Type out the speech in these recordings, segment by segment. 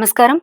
నమస్కారం.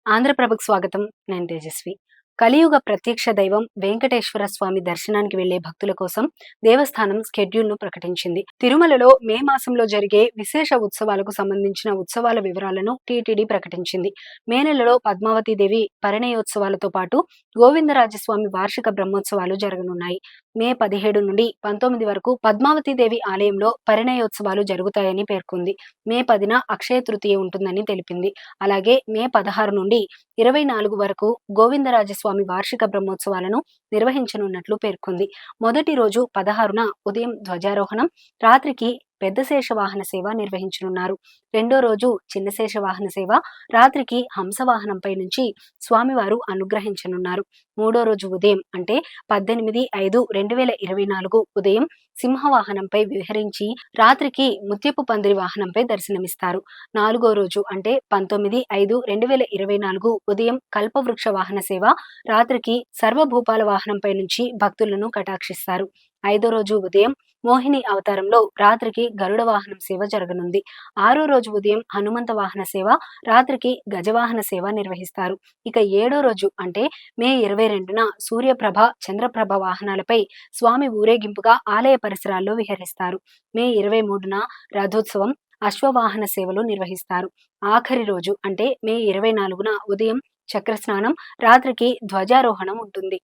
ఆంధ్రప్రభకు స్వాగతం. నేను తేజస్వి. కలియుగ ప్రత్యక్ష దైవం వెంకటేశ్వర స్వామి దర్శనానికి వెళ్లే భక్తుల కోసం దేవస్థానం షెడ్యూల్ను ప్రకటించింది. తిరుమలలో మే మాసంలో జరిగే విశేష ఉత్సవాలకు సంబంధించిన ఉత్సవాల వివరాలను టీటీడీ ప్రకటించింది. మే నెలలో పద్మావతీదేవి పరిణయోత్సవాలతో పాటు గోవిందరాజస్వామి వార్షిక బ్రహ్మోత్సవాలు జరగనున్నాయి. మే 17 నుండి 19 వరకు పద్మావతీదేవి ఆలయంలో పరిణయోత్సవాలు జరుగుతాయని పేర్కొంది. మే 10న అక్షయ తృతీయ ఉంటుందని తెలిపింది. అలాగే మే 16 నుండి 24 వరకు గోవిందరాజస్వామి వార్షిక బ్రహ్మోత్సవాలను నిర్వహించనున్నట్లు పేర్కొంది. మొదటి రోజు 16న ఉదయం ధ్వజారోహణం, రాత్రికి పెద్ద శేషవాహన సేవ నిర్వహించనున్నారు. రెండో రోజు చిన్న శేషవాహన సేవ, రాత్రికి హంసవాహనంపై నుంచి స్వామివారు అనుగ్రహించనున్నారు. మూడో రోజు ఉదయం అంటే 18/5/2024 ఉదయం సింహవాహనంపై విహరించి రాత్రికి ముత్యపు పందిరి వాహనంపై దర్శనమిస్తారు. నాలుగో రోజు అంటే 19/5/2024 ఉదయం కల్పవృక్ష వాహన సేవ, రాత్రికి సర్వభూపాల వాహనంపై నుంచి భక్తులను కటాక్షిస్తారు. ఐదో రోజు ఉదయం మోహిని అవతారంలో, రాత్రికి గరుడ వాహనం సేవ జరగనుంది. ఆరో రోజు ఉదయం హనుమంత వాహన సేవ, రాత్రికి గజవాహన సేవ నిర్వహిస్తారు. ఇక ఏడో రోజు అంటే మే 22న సూర్యప్రభ, చంద్రప్రభ వాహనాలపై స్వామి ఊరేగింపుగా ఆలయ పరిసరాల్లో విహరిస్తారు. మే 23న రథోత్సవం, అశ్వవాహన సేవలు నిర్వహిస్తారు. ఆఖరి రోజు అంటే మే 24న ఉదయం చక్రస్నానం, రాత్రికి ధ్వజారోహణం ఉంటుంది.